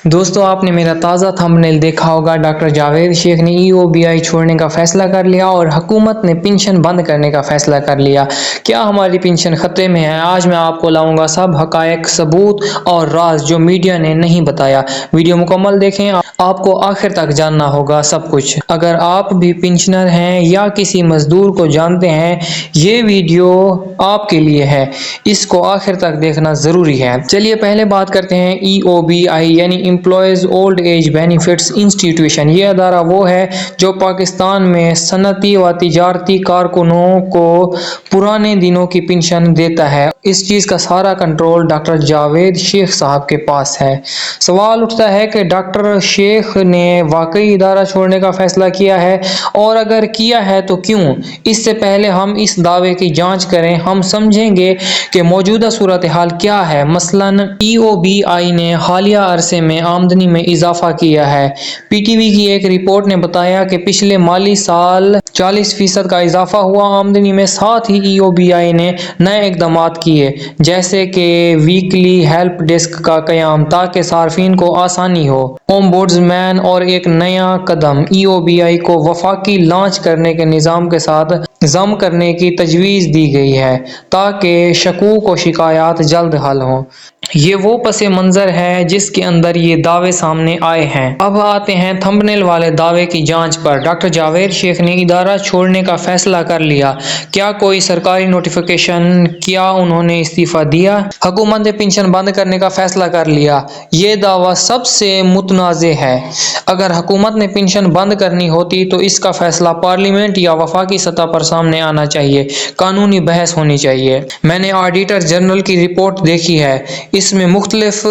दोस्तों, आपने मेरा ताज़ा थंबनेल देखा होगा। डॉक्टर जावेद शेख ने EOBI छोड़ने का फैसला कर लिया और हुकूमत ने पेंशन बंद करने का फैसला कर लिया। क्या हमारी पेंशन खतरे में है? आज मैं आपको लाऊंगा सब हकायक, सबूत और राज जो मीडिया ने नहीं बताया। वीडियो मुकम्मल देखें, आपको आखिर तक जानना होगा सब कुछ। अगर आप भी पेंशनर हैं या किसी मजदूर को जानते हैं, ये वीडियो आपके लिए है। इसको आखिर तक देखना जरूरी है। चलिए पहले बात करते हैं EOBI यानी employees old age benefits institution. ये अदारा वो है जो पाकिस्तान में सनती व तिजारती कारकुनों को पुराने दिनों की पेंशन देता है। इस चीज़ का सारा कंट्रोल डॉक्टर जावेद शेख साहब के पास है। सवाल उठता है कि डॉक्टर शेख ने वाकई इदारा छोड़ने का फैसला किया है, और अगर किया है तो क्यों? इससे पहले हम इस दावे की जांच करें, हम समझेंगे कि मौजूदा सूरत हाल क्या है। मसलन EOBI ने हालिया अरसे में आमदनी में इजाफा किया है। PTV की एक रिपोर्ट ने बताया कि पिछले माली साल 40% का इजाफा हुआ आमदनी में। साथ ही EOBI ने नए इकदाम किए, जैसे कि वीकली हेल्प डेस्क का क़याम ताकि सार्फिन को आसानी हो, ओम्बुड्समैन, और एक नया कदम EOBI को वफाकी लॉन्च करने के निज़ाम के साथ जम करने की तजवीज़ दी गई है ताकि शकूक व शिकायत जल्द हल हों। ये वो पसे मंज़र है जिसके अंदर ये दावे सामने आए हैं। अब आते हैं थंबनेल वाले दावे की जांच पर। डॉक्टर जावेद शेख ने इदारा छोड़ने का फैसला कर लिया। क्या कोई सरकारी नोटिफिकेशन? क्या उन्होंने इस्तीफा दिया? हुकूमत ने पेंशन बंद करने का फैसला कर लिया। ये दावा सबसे मुतनाज़े है। अगर हुकूमत ने पेंशन बंद करनी होती तो इसका फैसला पार्लियामेंट या वफाकी सतह पर सामने आना चाहिए, कानूनी बहस होनी चाहिए। मैंने ऑडिटर जनरल की रिपोर्ट देखी है, इसमें मुख्तलिफ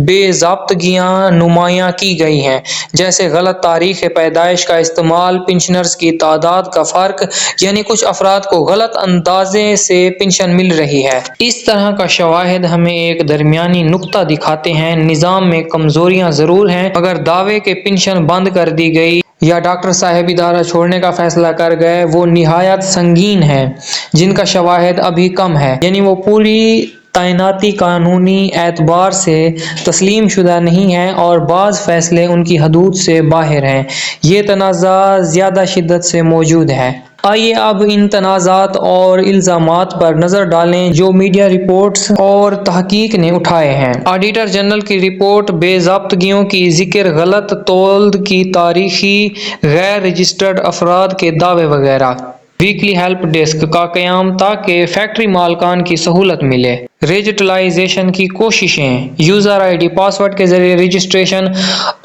बेज़ाब्तगियाँ नुमायाँ की गई हैं, जैसे गलत तारीख़ पैदाइश का इस्तेमाल, पेंशनर्स की तादाद का फ़र्क, यानी कुछ अफराद को गलत अंदाजे से पेंशन मिल रही है। इस तरह का शवाहिद हमें एक दरमियानी नुक्ता दिखाते हैं। निज़ाम में कमज़ोरियाँ ज़रूर हैं। अगर दावे के पेंशन बंद कर दी गई या डॉक्टर साहब इदारा छोड़ने का फैसला कर गए, वो निहायत संगीन है, जिनका शवाहिद अभी कम है, यानी वो पूरी तैनाती कानूनी एतबार से तस्लीम शुदा नहीं है और बाज़ फैसले उनकी हदूद से बाहर हैं। ये तनाज़ा ज़्यादा शिद्दत से मौजूद है। आइए अब इन तनाज़ात और इल्ज़ामात पर नज़र डालें जो मीडिया रिपोर्ट्स और तहकीक ने उठाए हैं। ऑडिटर जनरल की रिपोर्ट, बेज़ाब्तगियों की ज़िक्र, गलत तौल की तारीखी, गैर रजिस्टर्ड अफराद के दावे वगैरह। वीकली हेल्प डेस्क का क़याम ताकि फैक्ट्री मालकान की सहूलत मिले। रेजिटलाइजेशन की कोशिशें, यूज़र ID पासवर्ड के ज़रिए रजिस्ट्रेशन,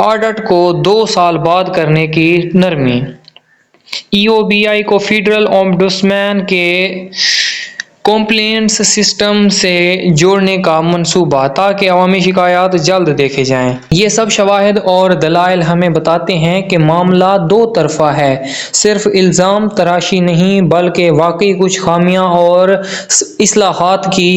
ऑडिट को 2 साल बाद करने की नरमी। EOBI को फेडरल ओम्बुड्समैन के कंप्लेंट्स सिस्टम से जोड़ने का मंसूबा ताकि अवामी शिकायत जल्द देखे जाएं। ये सब शवाहिद और दलाइल हमें बताते हैं कि मामला दो तरफा है। सिर्फ इल्ज़ाम तराशी नहीं, बल्कि वाकई कुछ खामियां और इस्लाहात की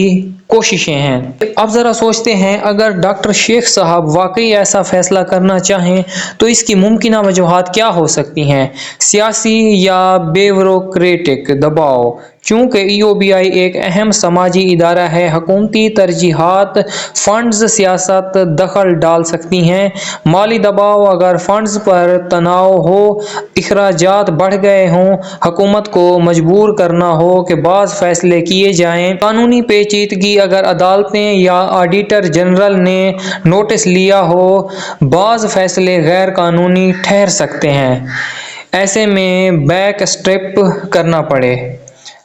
कोशिशें हैं। अब ज़रा सोचते हैं, अगर डॉक्टर शेख साहब वाकई ऐसा फैसला करना चाहें तो इसकी मुमकिन वजूहात क्या हो सकती हैं? सियासी या ब्यूरोक्रेटिक दबाव? चूँकि EOBI एक अहम समाजी इदारा है, हुकूमती तरजीहात, फंड्स सियासत दखल डाल सकती हैं। माली दबाव, अगर फंड्स पर तनाव हो, अखराजात बढ़ गए हों, हुकूमत को मजबूर करना हो कि बाज़ फैसले किए जाएं। कानूनी पेचीदगी, अगर अदालतें या ऑडिटर जनरल ने नोटिस लिया हो, बाज़ फैसले गैर कानूनी ठहर सकते हैं। ऐसे में बैक स्टेप करना पड़े।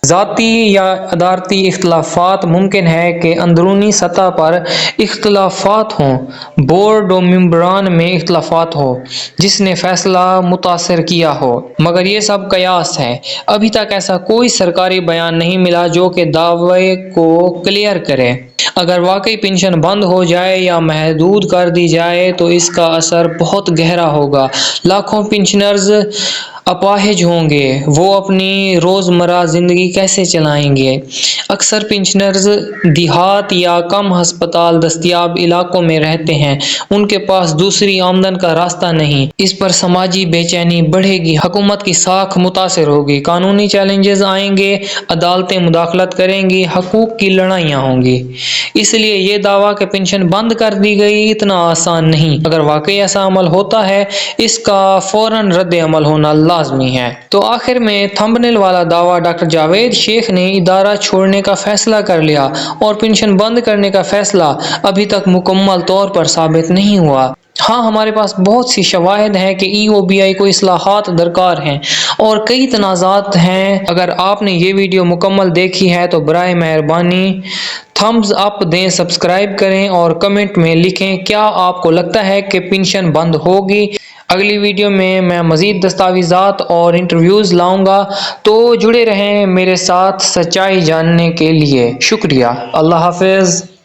ज़ाती या अदारती इख्तलाफात, मुमकिन है कि अंदरूनी सतह पर इख्तलाफात हों, बोर्ड और मेंबरान में इख्तलाफात हो जिसने फैसला मुतासर किया हो, मगर ये सब कयास है। अभी तक ऐसा कोई सरकारी बयान नहीं मिला जो कि दावे को क्लियर करे। अगर वाकई पेंशन बंद हो जाए या महदूद कर दी जाए तो इसका असर बहुत गहरा होगा। लाखों पेंशनर्स अपाहिज होंगे, वो अपनी रोज़मर्रा ज़िंदगी कैसे चलाएंगे? अक्सर पेंशनर्स देहात या कम हस्पताल दस्तयाब इलाकों में रहते हैं, उनके पास दूसरी आमदन का रास्ता नहीं। इस पर समाजी बेचैनी बढ़ेगी, हुकूमत की साख मुतासर होगी, कानूनी चैलेंजेस आएंगे, अदालतें मुदाखलत करेंगी, हकूक की लड़ाइयाँ होंगी। اس لیے یہ دعویٰ کہ پینشن بند کر دی گئی اتنا آسان نہیں۔ اگر واقعی ایسا عمل ہوتا ہے اس کا فوراً رد عمل ہونا لازمی ہے۔ تو آخر میں تھمبنیل والا دعویٰ ڈاکٹر جاوید شیخ نے ادارہ چھوڑنے کا فیصلہ کر لیا اور پینشن بند کرنے کا فیصلہ ابھی تک مکمل طور پر ثابت نہیں ہوا۔ ہاں، ہمارے پاس بہت سی شواہد ہیں کہ ای او بی آئی کو اصلاحات درکار ہیں اور کئی تنازعات ہیں۔ اگر آپ نے یہ ویڈیو مکمل دیکھی ہے تو برائے مہربانی تھمز اپ دیں، سبسکرائب کریں اور کمنٹ میں لکھیں کیا آپ کو لگتا ہے کہ پینشن بند ہوگی۔ اگلی ویڈیو میں مزید دستاویزات اور انٹرویوز لاؤں گا، تو جڑے رہیں میرے ساتھ سچائی جاننے کے لیے۔ شکریہ۔ اللہ حافظ۔